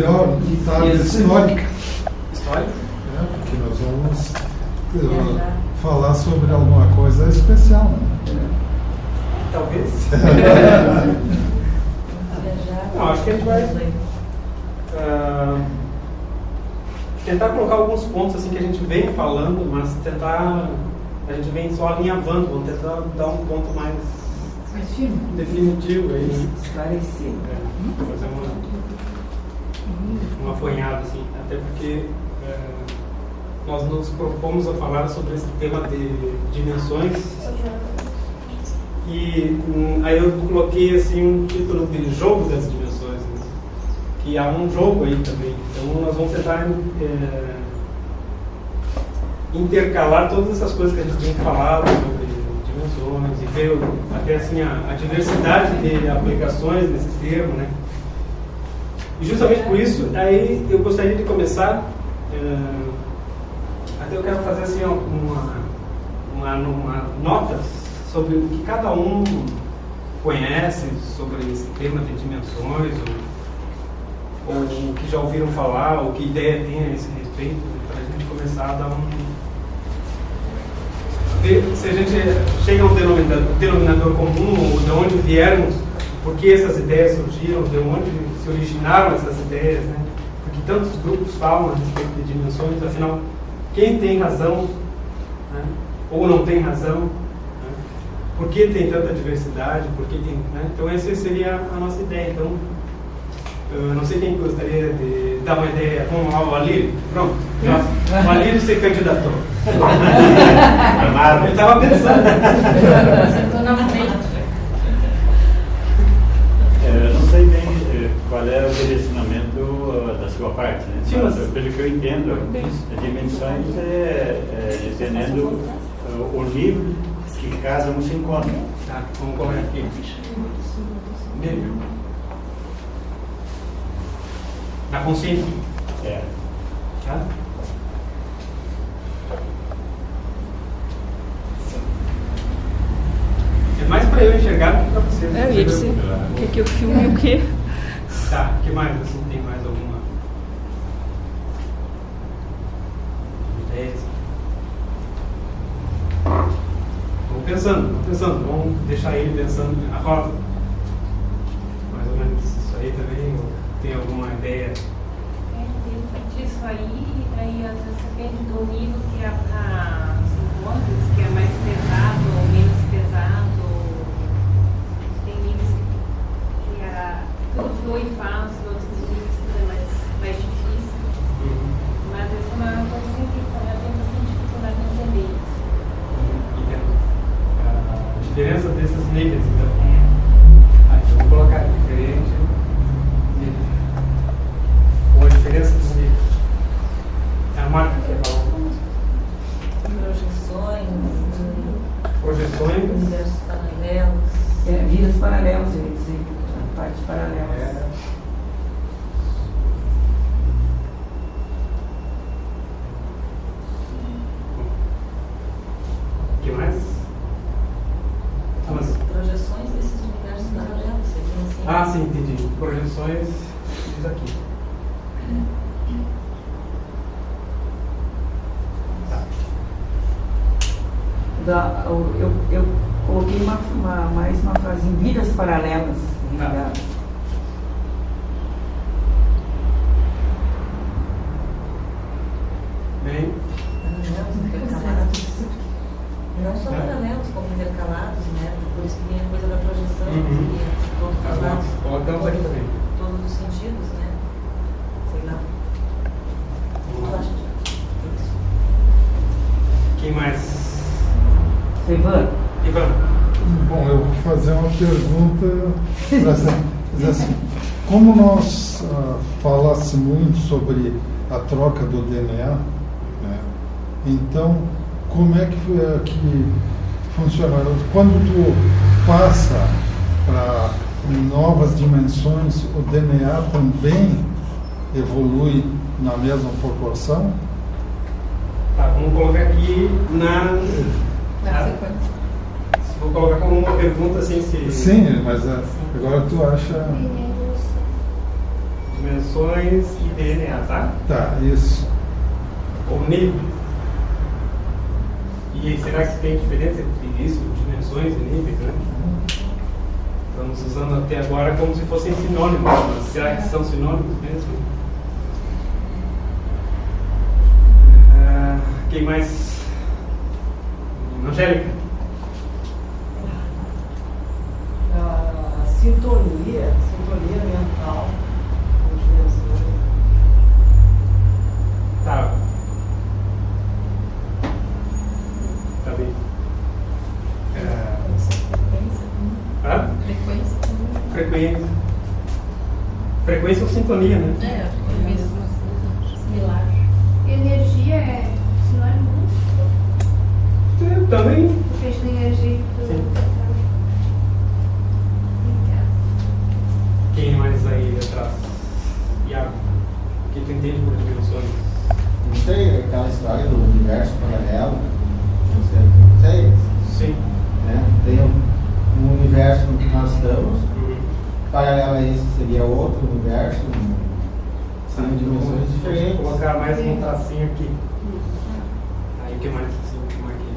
melhor guitarra histórica. Histórica? Porque nós vamos falar sobre alguma coisa especial, né? Talvez. Não, acho que a gente vai tentar colocar alguns pontos assim que a gente vem falando, mas a gente vem só alinhavando, vamos tentar dar um ponto mais definitivo aí. Esclarecer. Fazer uma apanhada assim, até porque nós nos propomos a falar sobre esse tema de dimensões. E aí eu coloquei assim um título de Jogo das Dimensões, né? Que há um jogo aí também. Então nós vamos tentar intercalar todas essas coisas que a gente tem falado sobre dimensões e ver até assim a diversidade de aplicações desse termo, né? E justamente por isso, aí eu gostaria de começar, até eu quero fazer assim uma notas sobre o que cada um conhece sobre esse tema de dimensões, ou o que já ouviram falar, ou que ideia tem a esse respeito, para a gente começar a dar ver se a gente chega a um denominador comum, ou de onde viermos, por que essas ideias surgiram, de onde se originaram essas ideias, né? Porque tantos grupos falam a respeito de dimensões, afinal, quem tem razão, né? Ou não tem razão, né? Por que tem tanta diversidade, por que tem, né? Então essa seria a nossa ideia. Então, eu não sei quem gostaria de dar uma ideia. Vamos lá, o Alírio? Pronto. O Alírio se candidatou. Ele estava pensando. Sentou na frente. Eu não sei bem qual é o direcionamento da sua parte, né? Sim, mas pelo que eu entendo, as dimensões entendendo o nível que cada um se encontra. Tá, vamos colocar aqui. Nível. Na consciência. É. Tá? É mais para eu enxergar do que para você. Eu ia dizer o que eu filme e o que. Tá, o que mais? Assim, tem mais alguma ideia? Estou pensando. Vamos deixar ele pensando a roda. Mais ou menos isso aí também. Ou tem alguma ideia? Disso aí às vezes depende do nível que se encontra, que é mais pesado ou menos pesado. Tem níveis que tudo flui fácil, outros níveis que é mais difícil. Mas essa é uma coisa assim que eu tenho bastante dificuldade de entender isso. A diferença desses níveis, então. Então vou colocar diferente nível. Ou a diferença dos níveis. É a marca que é falar. Projeções. Universos paralelos. Vidas paralelas, eu ia dizer. Partes paralelas. O que mais? Projeções desses universos paralelos, seriam assim. Ah, sim, entendi. Projeções, diz aqui. Eu coloquei mais uma frase em vidas paralelas. Bem. Paralelos, intercalados. Não só paralelos, como intercalados, né? Por isso que vem a coisa da projeção, que todos os lados. Colocamos aqui também. Todos os sentidos, né? Sei lá. Tu acha? Quem mais? Ivan. Bom, eu vou fazer uma pergunta para dizer assim, como nós falasse muito sobre a troca do DNA, né, então como é que funciona? Quando tu passa para novas dimensões, o DNA também evolui na mesma proporção? Tá, vamos colocar aqui na sequência. Vou colocar como uma pergunta assim se... Sim, mas agora tu acha... Dimensões dimensões e DNA, tá? Tá, isso. Ou níveis. E será que tem diferença entre isso, dimensões e níveis, né? Estamos usando até agora como se fossem sinônimos, mas será que são sinônimos mesmo? Quem mais? Angélica? Sintonia mental com dimensões. Tá. Tá bem. Hã? Frequência. Frequência ou sintonia, né? Similar. Energia é sinônimo? Também. O feixe da energia. Sim. Quem mais aí atrás? Iago, o que tu entende por dimensões? Não sei, aquela história do universo paralelo. Não sei. Sim. Né? Tem um universo no que nós estamos, paralelo a esse seria outro universo, são dimensões diferentes. Vou colocar mais um tracinho aqui. Aí o que mais assim, como é que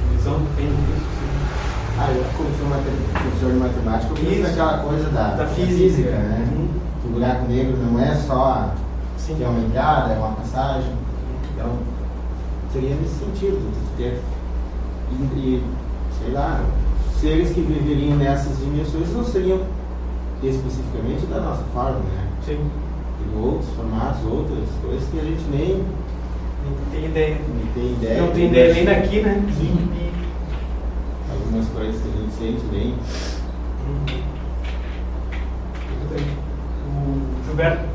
dimensão tem isso? Eu como sou professor de matemática, eu penso naquela coisa da física, né? O buraco negro não é só Sim. é uma entrada, é uma passagem. Então, seria nesse sentido, de ter e sei lá, seres que viveriam nessas dimensões não seriam especificamente da nossa forma, né? Sim. Tem outros formatos, outras coisas que a gente nem Tem ideia. tem ideia. Não tem ideia nem daqui, né? Algumas coisas que a gente sente bem. Muito bem. O Gilberto?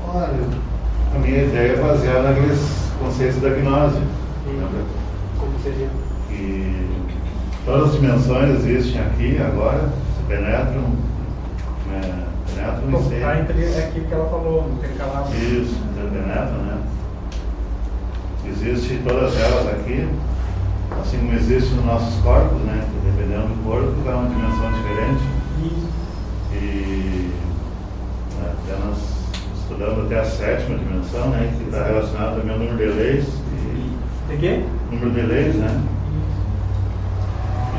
Olha, a minha ideia é baseada naqueles conceitos da gnose. Como seria? Que todas as dimensões existem aqui, agora, se penetram em si. Está entre aquilo que ela falou, intercalado. Isso, penetram, né? Existem todas elas aqui, assim como existem nos nossos corpos, né? Que dependendo do corpo, dá uma dimensão diferente. Isso. E até nós estudamos até a 7ª dimensão, né? Que está relacionada também ao número de leis. De quê? Número de leis, né?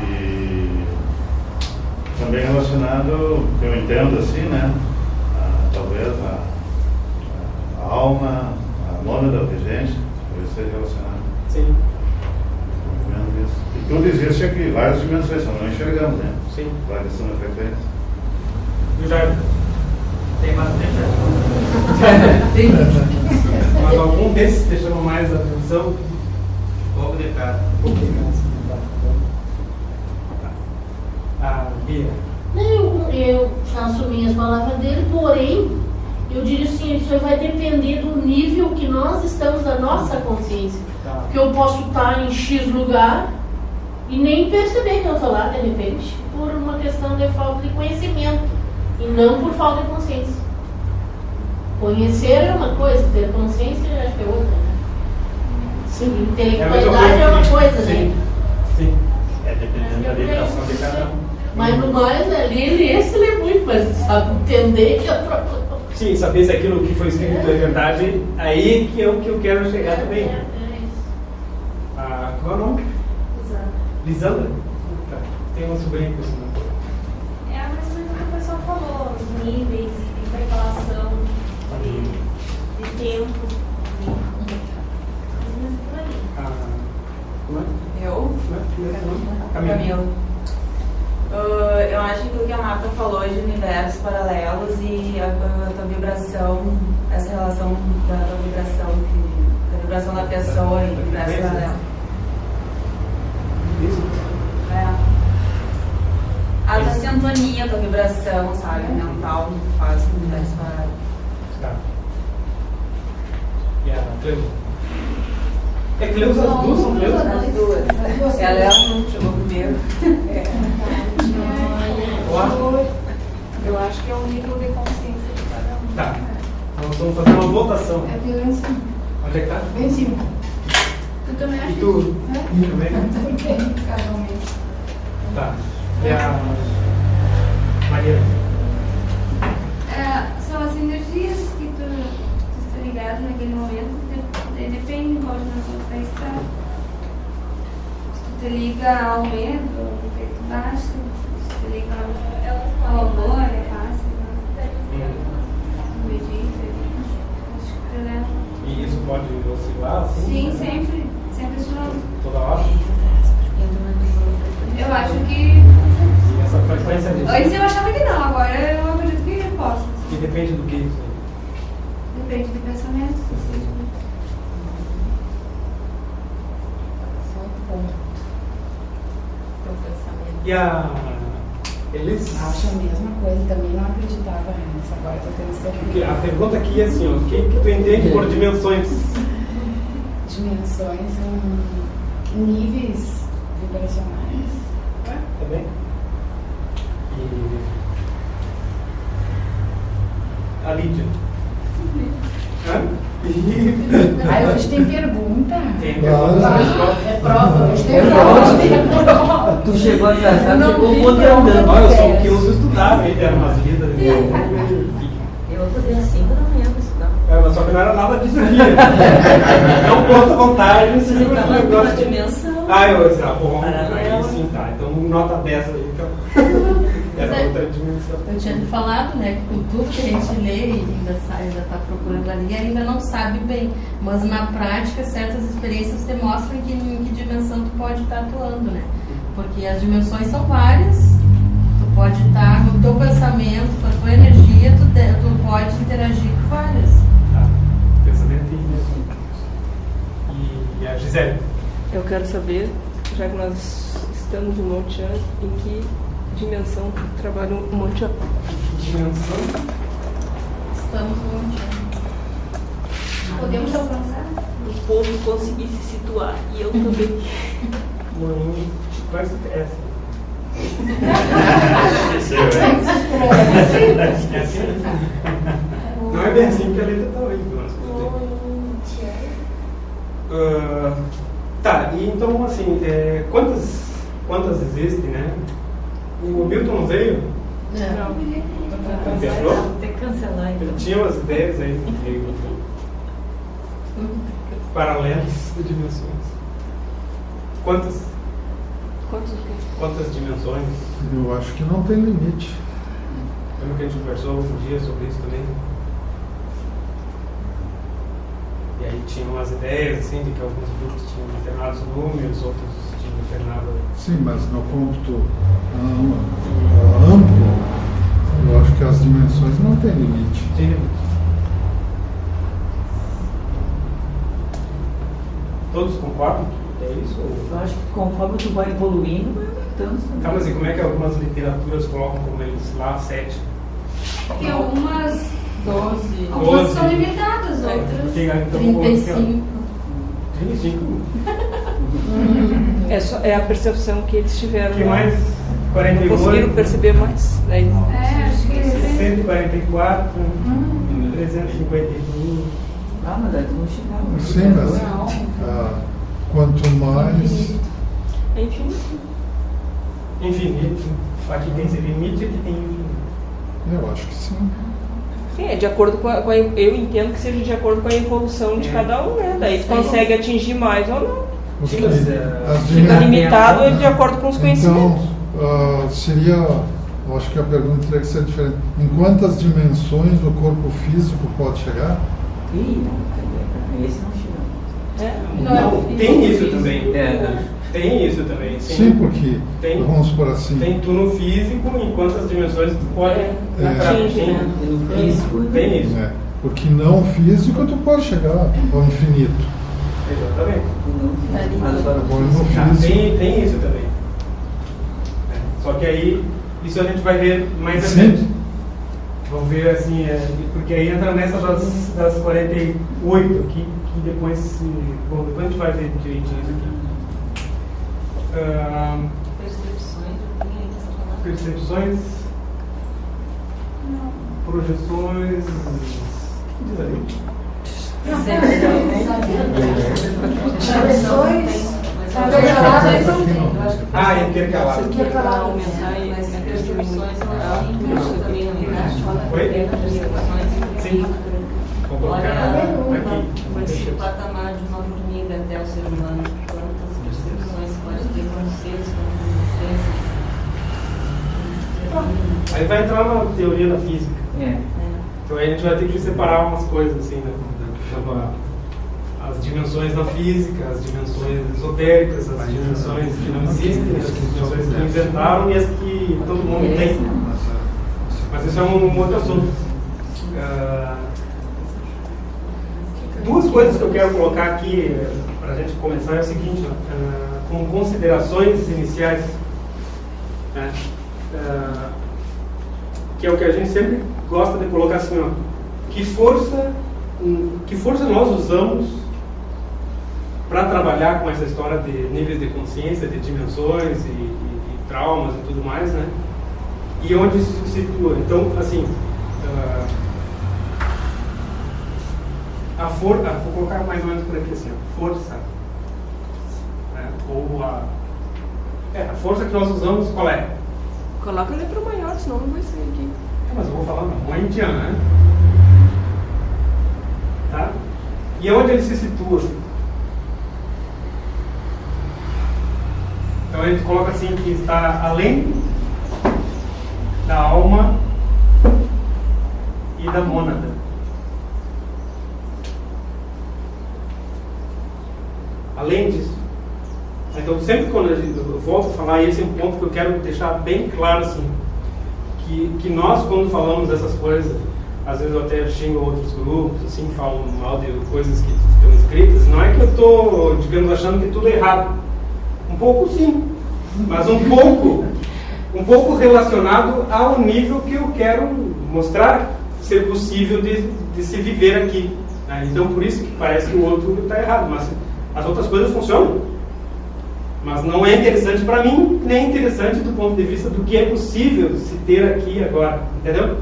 E também relacionado, que eu entendo assim, né? Talvez a alma, a mônada da gente, talvez seja relacionado. Sim. Isso. E tudo existe aqui, várias dimensões, só não enxergamos, né? Sim. Variação da frequência. E o Jair? Tem bastante. Mas algum desses te chama mais a atenção? Pouco de cada. Bia. Eu faço minhas palavras dele, porém, eu diria assim, isso vai depender do nível que nós estamos da nossa consciência. Tá. Porque eu posso estar em X lugar e nem perceber que eu estou lá, de repente, por uma questão de falta de conhecimento e não por falta de consciência. Conhecer é uma coisa, ter consciência acho que é outra, né? Sim, intelectualidade é uma coisa, Sim. né? Sim. Dependendo da limitação de cada um. Mas no mais, ali, esse ele é muito, mas sabe entender que é outra coisa. Sim, saber se aquilo que foi escrito é verdade, aí que eu quero chegar também. Qual é o nome? Lisandra? Tá. Tem uma sobrinha com esse nome. É a mesma coisa que o pessoal falou, os níveis, intercalação, de tempo. Mais ou menos por aí. Como é? Eu? Camila. Eu acho que aquilo que a Marta falou de universos paralelos e a tua vibração, essa relação da vibração da pessoa e do universo paralelo. Isso. A tua sintonia, a tua vibração, sabe, mental, faz o universo paralelo. Tá. E a Cleusa? É Cleusa, as duas são Cleusa? As duas. Ela é a que chegou primeiro. Eu acho que é o nível de consciência de cada um. Tá. Nós vamos fazer uma votação. É aqui lá em cima. Onde é que tá? Bem em cima. Tu também acha E tu? isso? Também? Porque cada um mesmo. Tá. E a Maria? te liga ao medo, ao efeito baixo, te liga ao amor, é fácil, medita, acho que leva. E isso pode oscilar assim? Sim, sempre oscilando. Toda hora? Eu acho que Essa frequência disso? antes eu achava que não, agora eu acredito que eu posso. E depende do que isso? Depende do pensamento. E a Elis? Acho a mesma coisa, também não acreditava nisso, agora estou tendo Porque certeza. a pergunta aqui é assim, ó, o que tu entende por dimensões? Dimensões são níveis vibracionais. Tá bem? E a Lídia? Hã? Aí hoje tem pergunta. Tem Claro. É prova, hoje tem prova. Tu chegou atrasado, Eu não pegou vi o outro prova. andando. Olha, eu sou o que uso estudar, né? Tem umas vidas. Eu acordei às 5 da manhã pra estudar. Mas só que não era nada disso aqui. Não conta vantagem. Você estava numa dimensão. Eu disse, bom, Paralela. aí sim, tá. Então nota 10 aí, então. Era outra dimensão. Eu tinha te falado, né, que com tudo que a gente lê e ainda está procurando ali, ainda não sabe bem. Mas na prática, certas experiências te mostram em que dimensão tu pode estar atuando, né? Porque as dimensões são várias. Tu pode estar no teu pensamento, com a tua energia, tu pode interagir com várias. Tá. Pensamento e a Gisele? Eu quero saber, já que nós estamos no Monte An, em que dimensão trabalha o Monte An? Dimensão? Estamos no Monte An. Podemos alcançar? O povo conseguir se situar, e eu também. Qual é essa? É assim? Não é bem assim, porque a letra tá horrível. Tá, e então assim, quantas existem, né? O Milton não veio? Não. Pensou? Tem que cancelar então. Ele tinha umas ideias aí paralelas de dimensões. Quantas dimensões? Eu acho que não tem limite. Lembra que a gente conversou um dia sobre isso também? E aí tinha umas ideias assim de que alguns grupos tinham determinados números, outros tinham determinado. Sim, mas no cômputo amplo, eu acho que as dimensões não têm limite. Tem limite. Todos concordam que é isso? Eu acho que conforme tu vai evoluindo, vai aumentando. Tá, mas e como é que algumas literaturas colocam como eles lá 7? Porque algumas 12. Algumas são limitadas, outras. Então, 35. 35? É a percepção que eles tiveram. Que né? mais? 48? Não conseguiram perceber mais. Daí. Acho que 144, 352. Ah, mas daí tu não chegava. Sim, mas quanto mais. É infinito. Infinito. Aqui tem esse limite e aqui tem infinito. Eu acho que sim. Sim, é de acordo com eu entendo que seja de acordo com a evolução de cada um, né? Daí tu consegue atingir mais ou não. Porque Sim, mas, as Fica dimensões. limitado de acordo com os conhecimentos. Então, seria. Eu acho que a pergunta teria que ser diferente. Em quantas dimensões o corpo físico pode chegar? Ih, não, esse não chegou. Não, tem isso também. É. Tem isso também. Sim, porque, tem, vamos por assim. Tem tu no físico, em quantas dimensões tu pode atingir, né? No físico. Tem isso. É, porque não físico tu pode chegar ao infinito. Exatamente. Agora Agora no físico. Tem isso também. Só que aí, isso a gente vai ver mais Sim. adiante. Vamos ver assim, porque aí entra nessa das 48 aqui, que depois, bom, depois a gente vai ver direitinho isso aqui. Percepções, projeções, diz ali. Intercaladas. Oi? Sim. Vou colocar aqui. Esse patamar de uma formiga até o ser humano, quantas percepções pode ter seres, como existências. Aí vai entrar na teoria da física. É. Então aí a gente vai ter que separar umas coisas assim, né? Tipo, as dimensões na física, as dimensões esotéricas, as dimensões que não existem, as dimensões que inventaram e as que todo mundo tem. Mas isso é um outro assunto. Duas coisas que eu quero colocar aqui para a gente começar é o seguinte, com considerações iniciais, né? Que é o que a gente sempre gosta de colocar assim, ó, que força nós usamos para trabalhar com essa história de níveis de consciência, de dimensões e traumas e tudo mais, né? E onde isso se situa. Então, assim, vou colocar mais ou menos por aqui assim, ó, força, né? Ou a força que nós usamos, qual é? Coloca a letra maior, senão não vai sair aqui. Mas eu vou falar não é indiana, né? Tá? E onde ele se situa? Então a gente coloca assim que está além da alma e da mônada. Além disso. Então sempre quando eu volto a falar, esse é um ponto que eu quero deixar bem claro assim, que nós quando falamos dessas coisas, às vezes eu até xingo outros grupos, assim, falam mal de coisas que estão escritas, não é que eu estou, digamos, achando que tudo é errado. Um pouco sim, mas um pouco relacionado ao nível que eu quero mostrar ser possível de se viver aqui, né? Então por isso que parece que o outro está errado, mas as outras coisas funcionam. Mas não é interessante para mim, nem interessante do ponto de vista do que é possível se ter aqui agora, entendeu?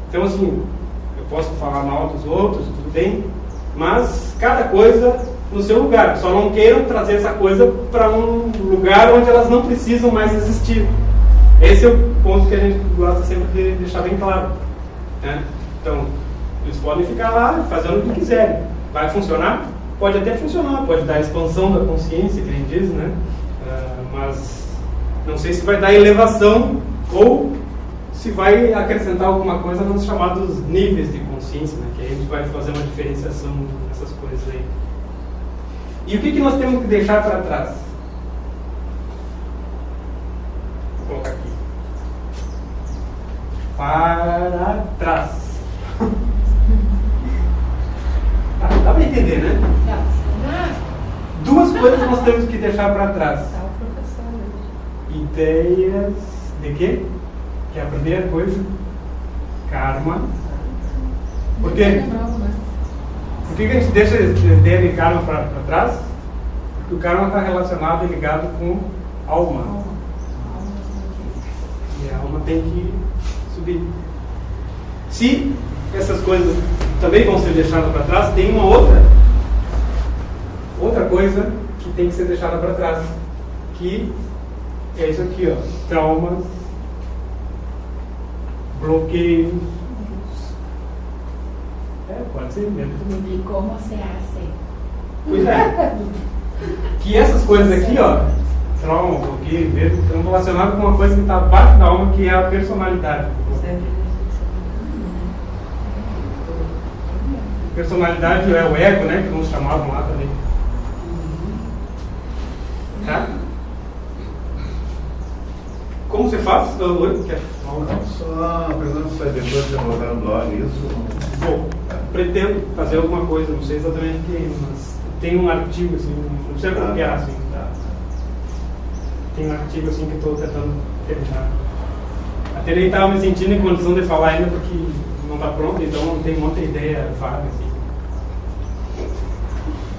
Então assim, eu posso falar mal dos outros, tudo bem, mas cada coisa no seu lugar. Só não queiram trazer essa coisa para um lugar onde elas não precisam mais existir. Esse é o ponto que a gente gosta sempre de deixar bem claro, né? Então, eles podem ficar lá fazendo o que quiserem. Vai funcionar? Pode até funcionar, pode dar expansão da consciência, que a gente diz, né? Mas não sei se vai dar elevação ou se vai acrescentar alguma coisa nos chamados níveis de consciência, né? Que aí a gente vai fazer uma diferenciação dessas coisas aí. E o que nós temos que deixar para trás? Vou colocar aqui. Para trás. Dá para entender, né? Duas coisas nós temos que deixar para trás. Ideias de quê? Que é a primeira coisa. Karma. Por quê? Por que a gente deixa a ideia de karma para trás? Porque o karma está relacionado e ligado com alma. E a alma tem que subir. Se essas coisas também vão ser deixadas para trás, tem uma outra coisa que tem que ser deixada para trás, que é isso aqui, ó, traumas, bloqueios, pode ser mesmo. E como se hace? Pois é. Que essas coisas aqui, ó, trauma, bloqueio, medo, estão relacionadas com uma coisa que está abaixo da alma, que é a personalidade. Personalidade é o ego, né, que nos chamavam lá também. Tá? Como você faz? Só pensando se depois de colocar no blog isso. Bom, pretendo fazer alguma coisa, não sei exatamente o que, mas tem um artigo assim, não sei como que é assim, tá? Tem um artigo assim que estou tentando terminar. Até nem estava me sentindo em condição de falar ainda porque não está pronto, então não tem muita ideia vaga assim.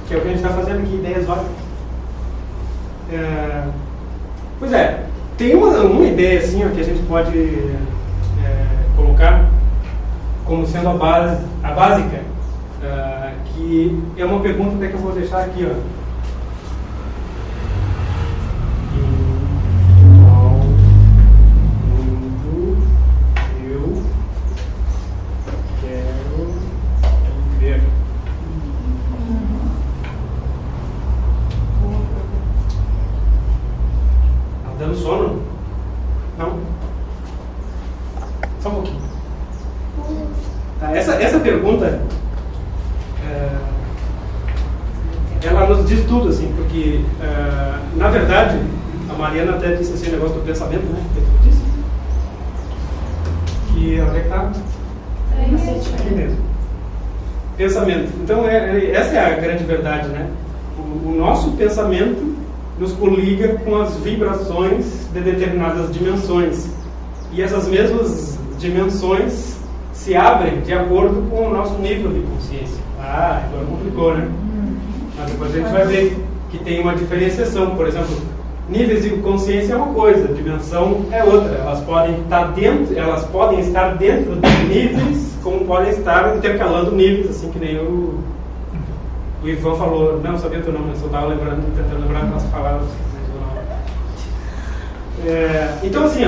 Que é o que a gente está fazendo aqui, ideias vagas. Pois é, tem uma ideia assim, ó, que a gente pode colocar como sendo a básica, que é uma pergunta até que eu vou deixar aqui, ó. Em qual mundo eu quero viver? Só um pouquinho. Essa pergunta, ela nos diz tudo, assim, porque, na verdade, a Mariana até disse assim, o negócio do pensamento, né? Que disse? Que onde é que está? Aqui mesmo. Pensamento. Então, essa é a grande verdade, né? O nosso pensamento nos coliga com as vibrações de determinadas dimensões. E essas mesmas dimensões se abrem de acordo com o nosso nível de consciência. Agora complicou, né? Mas depois a gente vai ver que tem uma diferenciação. Por exemplo, níveis de consciência é uma coisa, dimensão é outra. Elas podem estar dentro de níveis, como podem estar intercalando níveis, assim que nem o Ivan falou. Não sabia teu nome, eu só estava tentando lembrar das palavras. Então, assim,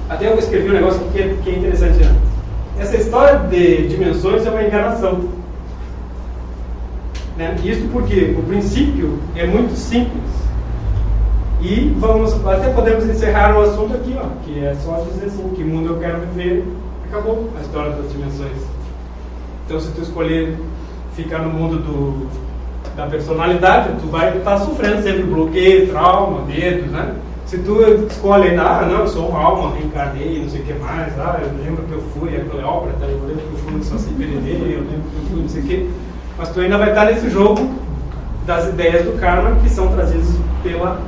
até eu escrevi um negócio aqui que é interessante. Essa história de dimensões é uma enganação. Né? Isso porque o princípio é muito simples. E até podemos encerrar o assunto aqui, que é só dizer assim, que mundo eu quero viver, acabou a história das dimensões. Então, se tu escolher ficar no mundo da personalidade, tu vai estar sofrendo sempre bloqueio, trauma, medos, né? Se tu escolhe, não, eu sou uma alma, reencarnei, não sei o que mais, eu lembro que eu fui a Cleópatra, eu lembro que eu fui no Saci Pererê, eu lembro que eu fui não sei o que, mas tu ainda vai estar nesse jogo das ideias do karma que são trazidas pela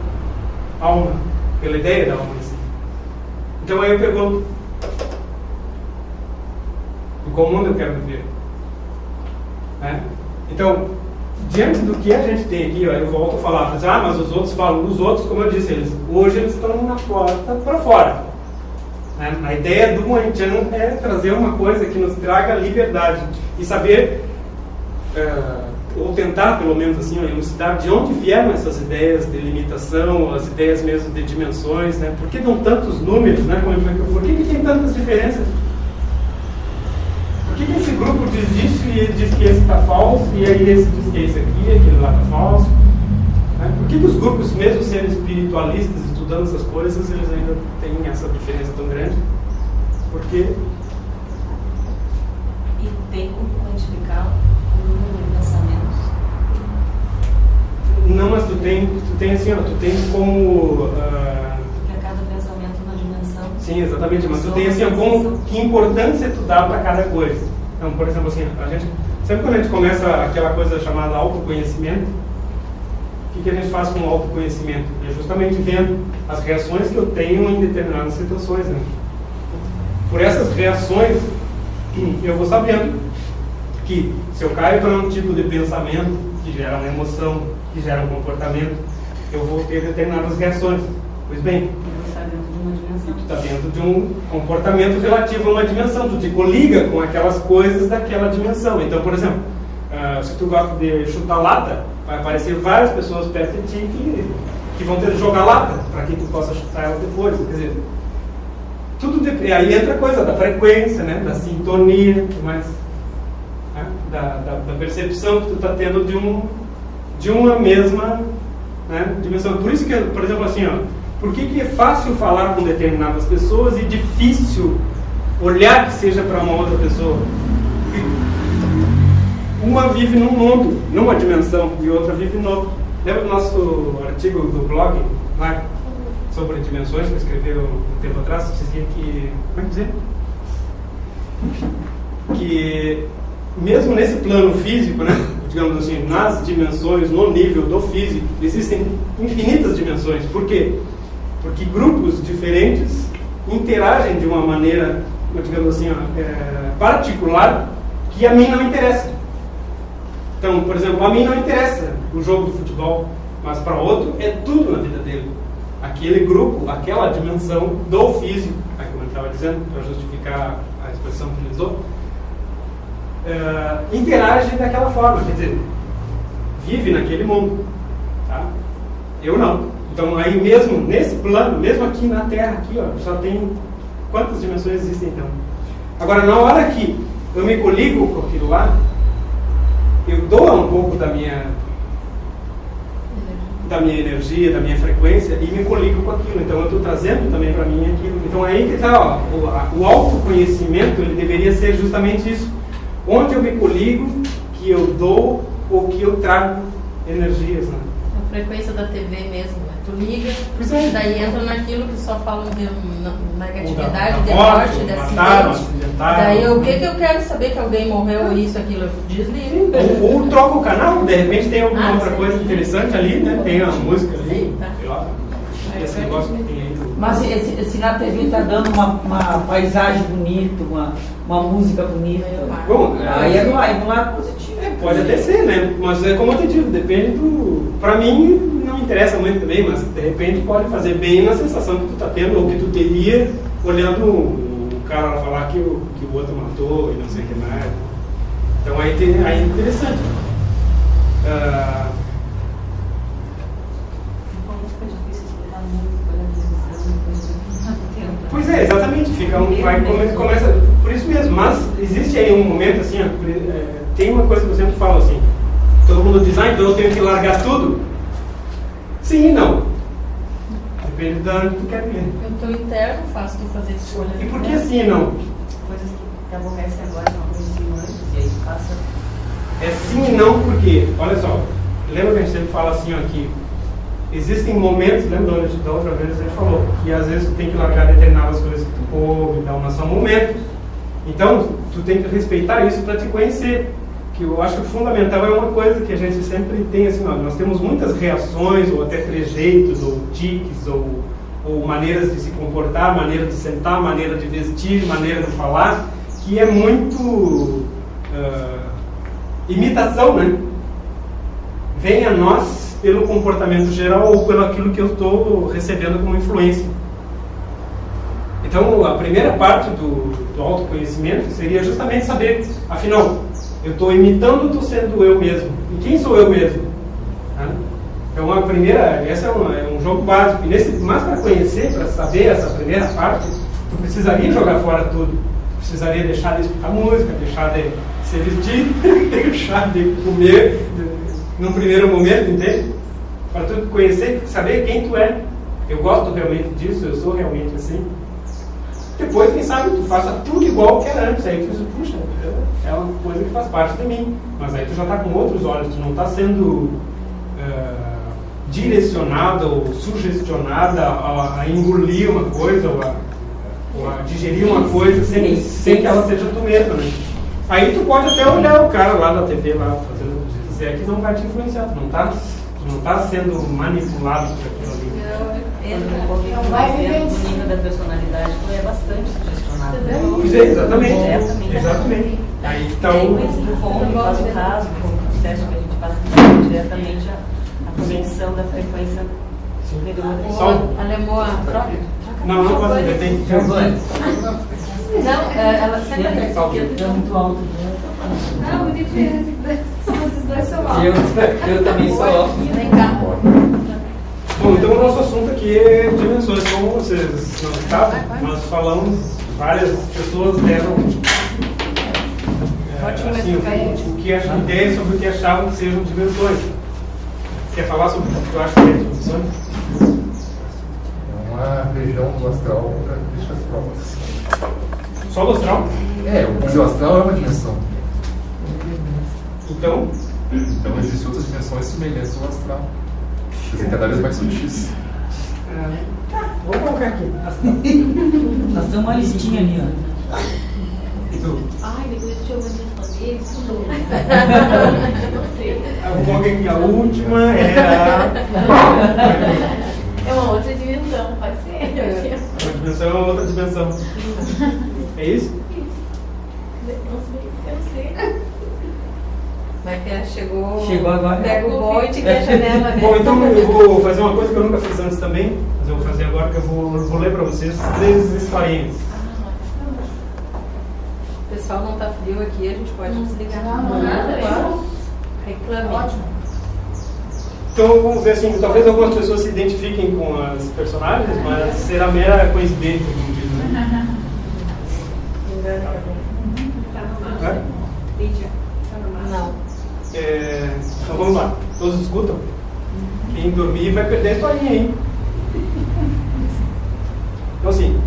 alma, pela ideia da alma em si. Então aí eu pergunto, em qual mundo eu quero viver? Né? Então, diante do que a gente tem aqui, eu volto a falar, mas os outros falam, os outros, como eu disse, hoje eles estão na porta para fora. Né? A ideia do Moenchan é trazer uma coisa que nos traga liberdade e saber, ou tentar pelo menos assim, elucidar de onde vieram essas ideias de limitação, as ideias mesmo de dimensões, né? Por que dão tantos números, né? Por que tem tantas diferenças? Por que esse grupo diz isso e diz que esse está falso, e aí esse diz que esse aqui, aquele lá está falso? Né? Por que os grupos, mesmo sendo espiritualistas, estudando essas coisas, eles ainda têm essa diferença tão grande? Porque... E tem como quantificar o número de pensamentos? Não, mas tu tem assim, tu tem como... Para cada pensamento uma dimensão. Sim, exatamente, mas tu tem assim, que importância tu dá para cada coisa. Então, por exemplo, assim, sempre quando a gente começa aquela coisa chamada autoconhecimento, o que a gente faz com o autoconhecimento? É justamente vendo as reações que eu tenho em determinadas situações. Né? Por essas reações, eu vou sabendo que se eu caio para um tipo de pensamento que gera uma emoção, que gera um comportamento, eu vou ter determinadas reações. Pois bem, tu está dentro de um comportamento relativo a uma dimensão, tu te coliga com aquelas coisas daquela dimensão. Então, por exemplo, se tu gosta de chutar lata, vai aparecer várias pessoas perto de ti que vão ter que jogar lata para que tu possa chutar ela depois. Quer dizer, aí entra a coisa da frequência, né, da sintonia, mas, né, da percepção que tu está tendo de uma mesma, né, dimensão. Por isso que, por exemplo, assim, por que é fácil falar com determinadas pessoas e difícil olhar que seja para uma outra pessoa? Porque uma vive num mundo, numa dimensão, e outra vive no outro. Lembra do nosso artigo do blog, né, sobre dimensões, que eu escrevi um tempo atrás? Dizia que... Como é que dizer? Que mesmo nesse plano físico, né, digamos assim, nas dimensões, no nível do físico, existem infinitas dimensões. Por quê? Porque grupos diferentes interagem de uma maneira, digamos assim, particular, que a mim não interessa. Então, por exemplo, a mim não interessa o jogo de futebol, mas para outro é tudo na vida dele. Aquele grupo, aquela dimensão do físico, como eu estava dizendo, para justificar a expressão que ele usou, interage daquela forma, quer dizer, vive naquele mundo. Tá? Eu não. Então, aí mesmo nesse plano, mesmo aqui na Terra, aqui, já tem quantas dimensões existem então? Agora, na hora que eu me coligo com aquilo lá, eu dou um pouco da minha da minha energia, da minha frequência e me coligo com aquilo. Então eu estou trazendo também para mim aquilo. Então aí que está, o autoconhecimento, ele deveria ser justamente isso. Onde eu me coligo, que eu dou ou que eu trago energias, né? A frequência da TV mesmo, né? Tu liga, daí entra naquilo que só falam de negatividade, de morte, de acidente. Daí o que eu quero saber que alguém morreu ou isso, aquilo, desliga. Ou troca o canal, de repente tem alguma outra coisa interessante ali, né? Tem a música ali, sei lá, esse negócio que tem aí. Mas se na TV está dando uma paisagem bonita, uma música bonita, bom, aí é no lado positivo. Pode até ser, né? Mas é como eu te digo, depende do... Pra mim, não interessa muito também, mas de repente pode fazer bem na sensação que tu tá tendo, ou que tu teria, olhando o cara lá falar que o outro matou e não sei o que mais. Então aí é interessante. Pois é, exatamente, começa por isso mesmo, mas existe aí um momento assim, tem uma coisa que eu sempre falo assim, todo mundo diz, então eu tenho que largar tudo? Sim e não. Depende de onde tu quer ver. O teu interno faz tu fazer escolhas. E por que sim e não? Coisas que te aborrecem agora, não aborrecem antes, e aí passa... É sim e não porque, olha só, lembra que a gente sempre fala assim, ó, que existem momentos, lembra da outra vez a gente falou, que às vezes tu tem que largar determinadas coisas que tu ouve, então não são momentos. Então, tu tem que respeitar isso para te conhecer. Que eu acho que o fundamental é uma coisa que a gente sempre tem, assim, nós temos muitas reações, ou até trejeitos, ou tiques, ou maneiras de se comportar, maneira de sentar, maneira de vestir, maneira de falar, que é muito imitação, né? Vem a nós pelo comportamento geral ou pelo aquilo que eu estou recebendo como influência. Então, a primeira parte do autoconhecimento seria justamente saber, afinal, eu estou imitando ou estou sendo eu mesmo? E quem sou eu mesmo? Então, essa é um jogo básico. Mas para conhecer, para saber essa primeira parte, tu precisaria jogar fora tudo. Precisaria deixar de escutar música, deixar de se vestir, deixar de comer num primeiro momento, entende? Para tu conhecer, saber quem tu é. Eu gosto realmente disso, eu sou realmente assim. Depois, quem sabe, tu faça tudo igual que era antes. Aí tu diz, puxa, é uma coisa que faz parte de mim. Mas aí tu já está com outros olhos, tu não está sendo direcionada ou sugestionada a engolir uma coisa ou a digerir uma coisa sem que ela seja tu mesma, né? Aí tu pode até olhar o cara lá da TV, lá, fazendo o que tu quiser, que não vai te influenciar. Tu não tá sendo manipulado por aquilo ali. Não vai viver o nível da personalidade, tu é bastante sugestionado. Pois é, exatamente. Aí então. Como faz o caso, como o processo que a gente passa diretamente a conexão da frequência superior. Alemoa, troca. Não posso ver, tem que não, ela sempre é muito alto. Não, muito diferente. Vocês dois são altos. Eu também sou alto. Vem cá. Bom, então o nosso assunto aqui é dimensões. Como vocês não sabem, nós falamos, várias pessoas deram o que acham, ideias sobre o que achavam que sejam dimensões. Quer falar sobre o que tu acha que é dimensões? É uma região do astral para deixar as provas. Só do astral? O piso astral é uma dimensão. Então existem outras dimensões semelhantes ao astral. Quer dizer, cada vez mais sutis. Vou colocar aqui. Nós temos uma listinha ali, ó. Ai, depois deixa eu responder isso. Eu coloquei aqui a última é uma outra dimensão, pode ser. Uma dimensão é uma outra dimensão. É isso? Eu sei. Vai que chegou agora. Pega o bonde e a janela. Bom, então eu vou fazer uma coisa que eu nunca fiz antes também, mas eu vou fazer agora, que eu vou ler para vocês 3 historinhas. O pessoal não está frio aqui, a gente pode desligar. Não, nada. Reclame. Ótimo. Então vamos ver assim, talvez algumas pessoas se identifiquem com as personagens, mas será mera coincidência, como diz, né? Não. Então vamos lá. Todos escutam? Quem dormir vai perder a historinha, hein? Então, assim,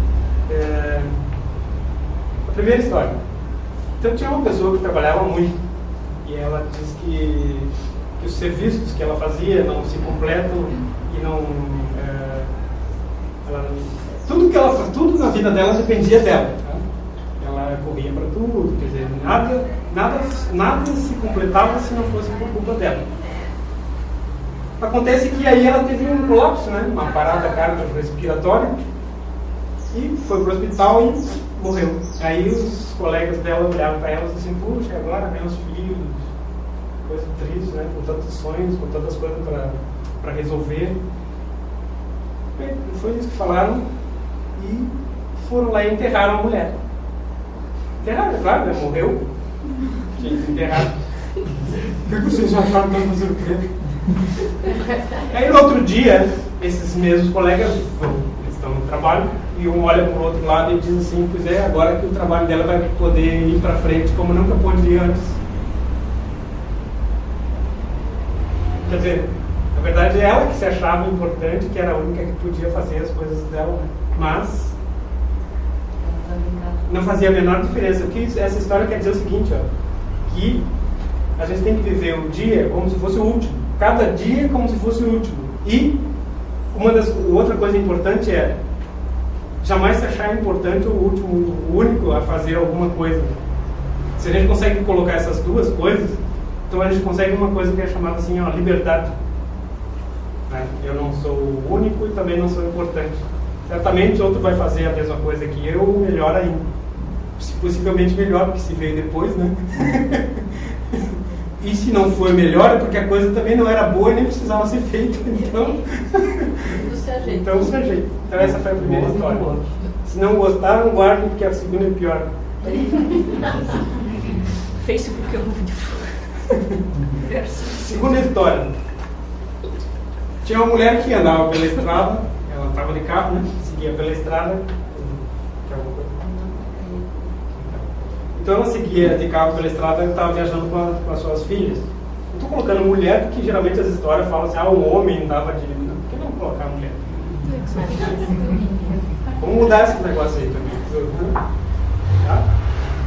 a primeira história. Então, tinha uma pessoa que trabalhava muito e ela diz que os serviços que ela fazia não se completam e não... tudo na vida dela dependia dela. Tá? Ela corria para tudo, quer dizer, nada se completava se não fosse por culpa dela. Acontece que aí ela teve um colapso, né? Uma parada cardiorrespiratória e foi para o hospital e morreu. Aí os colegas dela olharam para ela e disseram assim, puxa, agora meus filhos, coisa triste, né? Com tantos sonhos, com tantas coisas para resolver. Foi isso que falaram e foram lá e enterraram a mulher. Enterraram, é claro, né? Morreu. Tinha que enterrar. Por que vocês já acharam tanto surpresa? Aí no outro dia, esses mesmos colegas estão no trabalho e um olha para o outro lado e diz assim, pois é, agora que o trabalho dela vai poder ir para frente como nunca pôde ir antes. Quer dizer, na verdade é ela que se achava importante, que era a única que podia fazer as coisas dela, mas não fazia a menor diferença. O que essa história quer dizer é o seguinte, ó, que a gente tem que viver o dia como se fosse o último. Cada dia como se fosse o último. E outra coisa importante é jamais se achar importante o último, o único a fazer alguma coisa. Se a gente consegue colocar essas duas coisas, então a gente consegue uma coisa que é chamada assim, ó, liberdade. Eu não sou o único e também não sou importante. Certamente outro vai fazer a mesma coisa que eu, melhor ainda. Possivelmente melhor, porque se veio depois, né? E se não for melhor, é porque a coisa também não era boa e nem precisava ser feita. Então, se ajeita. Então essa foi a primeira história. Se não gostaram, guardem, porque a segunda é pior. Facebook é um vídeo. Segunda história. Tinha uma mulher que andava pela estrada, ela estava de carro, né? Seguia pela estrada. Então ela seguia de carro pela estrada e estava viajando com as suas filhas. Eu estou colocando mulher porque geralmente as histórias falam assim, um homem andava de... Por que não colocar mulher? Vamos mudar esse negócio aí também. Tá?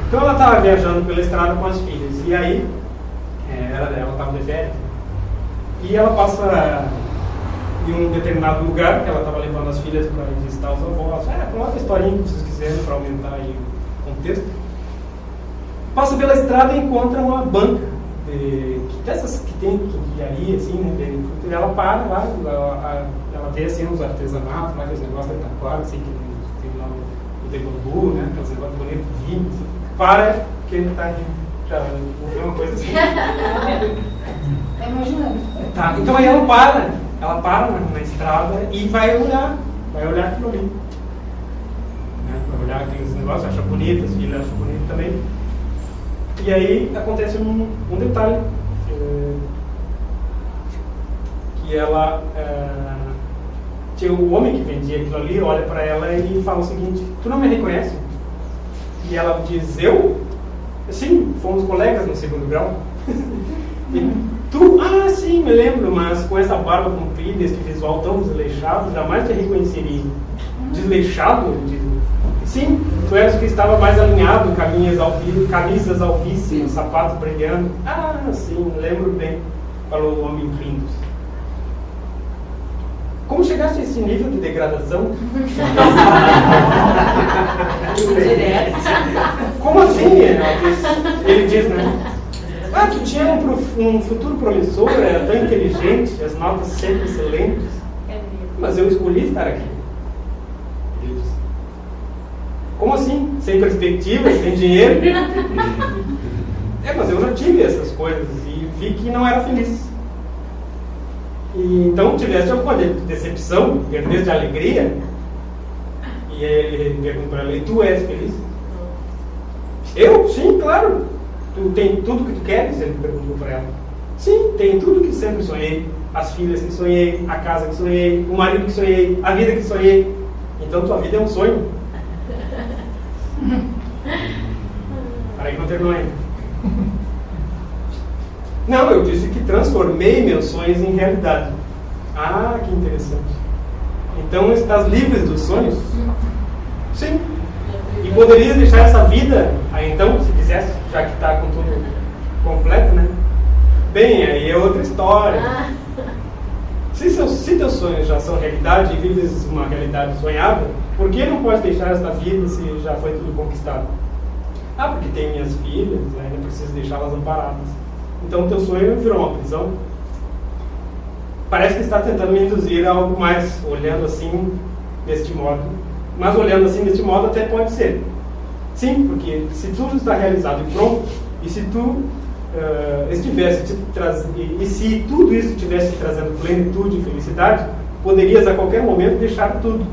Então ela estava viajando pela estrada com as filhas. E aí, ela estava de férias. E ela passa em um determinado lugar, que ela estava levando as filhas para visitar os avós. Coloca a historinha que vocês quiserem para aumentar aí o contexto. Passa pela estrada e encontra uma banca dessas que tem quinquilharia, assim, né? E ela para lá, ela vê assim uns artesanatos, lá, aqueles negócios da Itaquara, assim, que tem lá o de bambu, né? Aqueles negócios bonitos de vinho, assim. Para, porque ele está ouviu uma coisa assim. Tá imaginando. Tá, então aí ela para na estrada e vai olhar aquilo ali. Vai olhar aqueles negócios, acha bonito, as filhas acham bonito também. E aí acontece um detalhe, que ela, tinha o homem que vendia aquilo ali, olha para ela e fala o seguinte, tu não me reconhece? E ela diz, eu? Sim, fomos colegas no segundo grau. E tu? Ah, sim, me lembro, mas com essa barba comprida, esse visual tão desleixado, jamais te reconheceria. Desleixado? Sim, tu eras o que estava mais alinhado, camisas alvíssimas, sapatos brilhando. Ah, sim, lembro bem, falou o homem rindo. Como chegaste a esse nível de degradação? Como assim? Ele diz, né? Ah, tu tinha um futuro promissor, era tão inteligente, as notas sempre excelentes. Mas eu escolhi estar aqui. Ele diz. Como assim? Sem perspectiva, sem dinheiro? Mas eu já tive essas coisas e vi que não era feliz. E então tivesse alguma decepção, perder de alegria. E aí ele perguntou para ela, e tu és feliz? Eu? Sim, claro. Tu tem tudo que tu queres? Ele perguntou para ela. Sim, tenho tudo que sempre sonhei. As filhas que sonhei, a casa que sonhei, o marido que sonhei, a vida que sonhei. Então tua vida é um sonho. Aí continua ainda. Não, eu disse que transformei meus sonhos em realidade. Ah, que interessante. Então estás livre dos sonhos? Sim. E poderias deixar essa vida, aí então, se quisesse, já que está com tudo completo, né? Bem, aí é outra história. Se teus sonhos já são realidade e vives uma realidade sonhada, por que não pode deixar esta vida se já foi tudo conquistado? Ah, porque tem minhas filhas, ainda preciso deixá-las amparadas. Então teu sonho virou uma prisão. Parece que está tentando me induzir a algo mais, olhando assim, deste modo. Mas olhando assim deste modo até pode ser. Sim, porque se tudo está realizado e pronto, e se tu e se tudo isso estivesse te trazendo plenitude e felicidade, poderias a qualquer momento deixar tudo.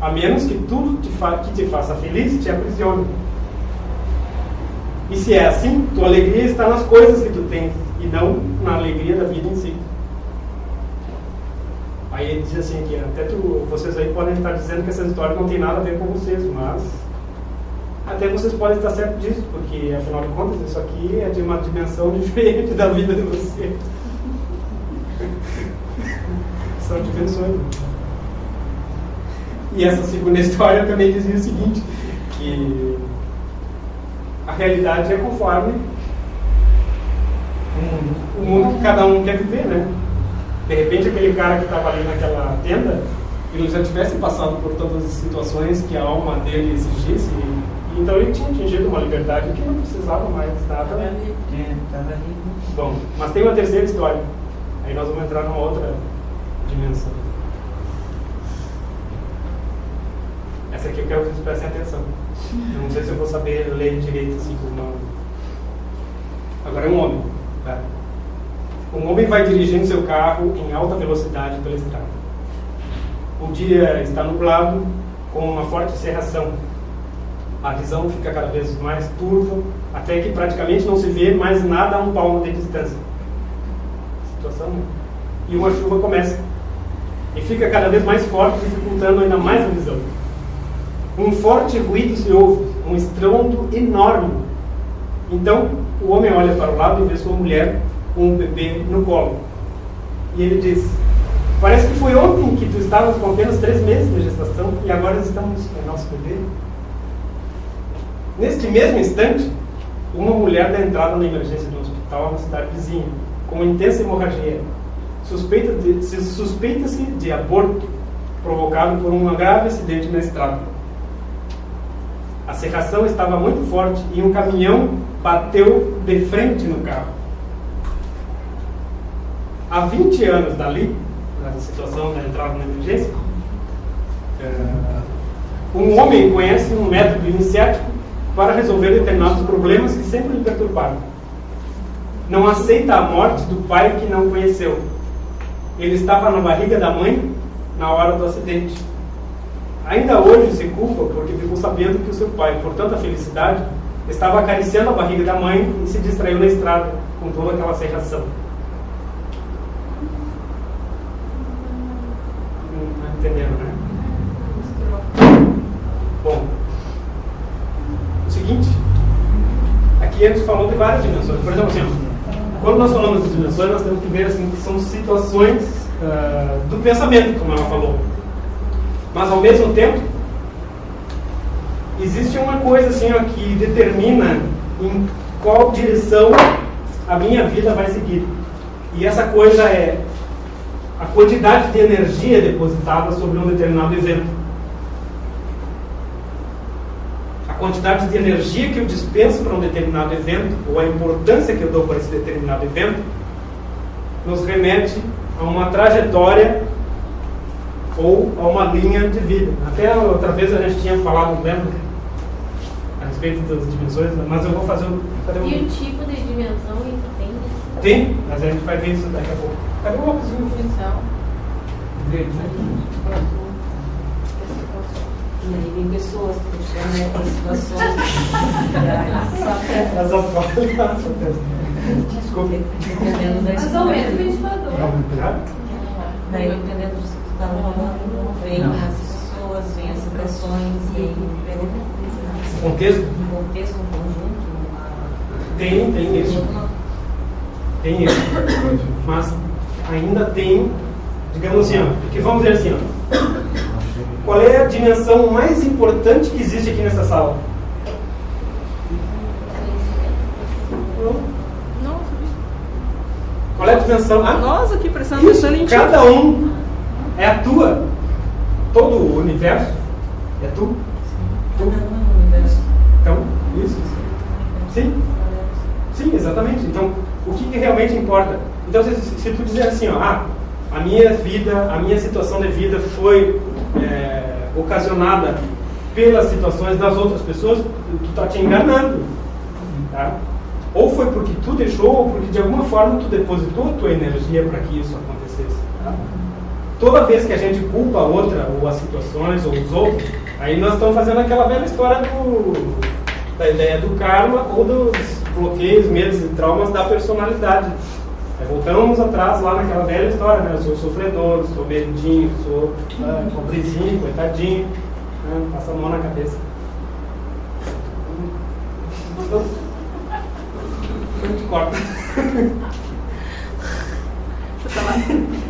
A menos que tudo que te faça feliz te aprisione. E se é assim, tua alegria está nas coisas que tu tens e não na alegria da vida em si. Aí ele diz assim que até vocês aí podem estar dizendo que essa história não tem nada a ver com vocês, mas até vocês podem estar certos disso, porque afinal de contas isso aqui é de uma dimensão diferente da vida de vocês. São dimensões. E essa segunda história também dizia o seguinte, que a realidade é conforme o mundo que cada um quer viver, né? De repente aquele cara que estava ali naquela tenda, ele já tivesse passado por todas as situações que a alma dele exigisse, e então ele tinha atingido uma liberdade que não precisava mais nada. Bom, mas tem uma terceira história. Aí nós vamos entrar numa outra dimensão. Essa aqui eu quero que vocês prestem atenção. Eu não sei se eu vou saber ler direito assim como não. Agora é um homem. Tá? Um homem vai dirigindo seu carro em alta velocidade pela estrada. O dia está nublado, com uma forte cerração. A visão fica cada vez mais turva, até que praticamente não se vê mais nada a um palmo de distância. Situação, né? E uma chuva começa. E fica cada vez mais forte, dificultando ainda mais a visão. Um forte ruído se ouve, um estrondo enorme. Então, o homem olha para o lado e vê sua mulher com um bebê no colo. E ele diz: parece que foi ontem que tu estavas com apenas 3 meses de gestação e agora estamos com nosso bebê. Neste mesmo instante, uma mulher dá entrada na emergência de um hospital na cidade vizinha, com intensa hemorragia. Suspeita-se de aborto provocado por um grave acidente na estrada. A cerração estava muito forte e um caminhão bateu de frente no carro. Há 20 anos dali, nessa situação da entrada na emergência, um homem conhece um método iniciático para resolver determinados problemas que sempre lhe perturbaram. Não aceita a morte do pai que não conheceu. Ele estava na barriga da mãe na hora do acidente. Ainda hoje se culpa porque ficou sabendo que o seu pai, por tanta felicidade, estava acariciando a barriga da mãe e se distraiu na estrada com toda aquela cerração. Entenderam, né? Bom, o seguinte, aqui a gente falou de várias dimensões. Por exemplo, assim, quando nós falamos de dimensões, nós temos que ver assim, que são situações do pensamento, como ela falou. Mas ao mesmo tempo, existe uma coisa assim, ó, que determina em qual direção a minha vida vai seguir. E essa coisa é a quantidade de energia depositada sobre um determinado evento. A quantidade de energia que eu dispenso para um determinado evento, ou a importância que eu dou para esse determinado evento, nos remete a uma trajetória ou a uma linha de vida. Até outra vez a gente tinha falado, lembra, a respeito das dimensões, mas eu vou fazer um... E o tipo de dimensão tem? Tem, mas a gente vai ver isso daqui a pouco. Cadê o óculos? E aí vem pessoas que estão em situações As atuais. Desculpa. Entendendo da Mas ao menos ventilador. Daí eu entendendo disso que você estava falando, vem as pessoas, vem as situações e aí contexto? Um contexto, um conjunto. Tem isso. Tem isso. Mas ainda tem, digamos assim, ó, porque vamos dizer assim, ó, qual é a dimensão mais importante que existe aqui nessa sala? Qual é a dimensão? Nós aqui prestando atenção em ti. Cada um é a tua. Todo o universo é tu. Tu. Então, isso. Sim. Sim, exatamente. Então, o que realmente importa? Então, se tu dizer assim, ó, a minha vida, a minha situação de vida foi ocasionada pelas situações das outras pessoas, tu tá te enganando. Tá? Ou foi porque tu deixou, ou porque de alguma forma tu depositou a tua energia para que isso acontecesse. Tá? Toda vez que a gente culpa a outra, ou as situações, ou os outros, aí nós estamos fazendo aquela velha história da ideia do karma, ou dos bloqueios, medos e traumas da personalidade. Aí voltamos atrás lá naquela velha história, né? Eu sou sofredor, sou medinho, sou pobrezinho, coitadinho, né? Passa a mão na cabeça. Corta.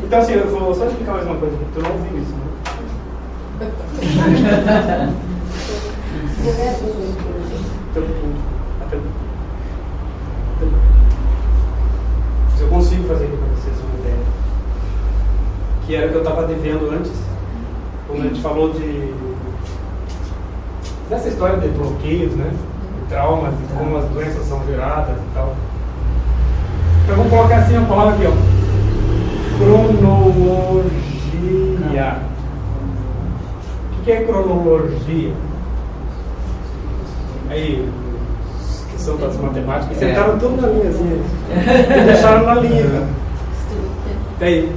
Então assim, eu vou só explicar mais uma coisa, tu não ouviu isso, né? Eu consigo fazer aqui para vocês uma ideia, que era o que eu estava devendo antes, quando a gente falou dessa história de bloqueios, né? Traumas, de como as doenças são geradas e tal. Então eu vou colocar assim a palavra aqui, ó. Cronologia. O que é cronologia? Aí, que são das matemáticas, sentaram tudo na linha assim. E deixaram na linha. Daí,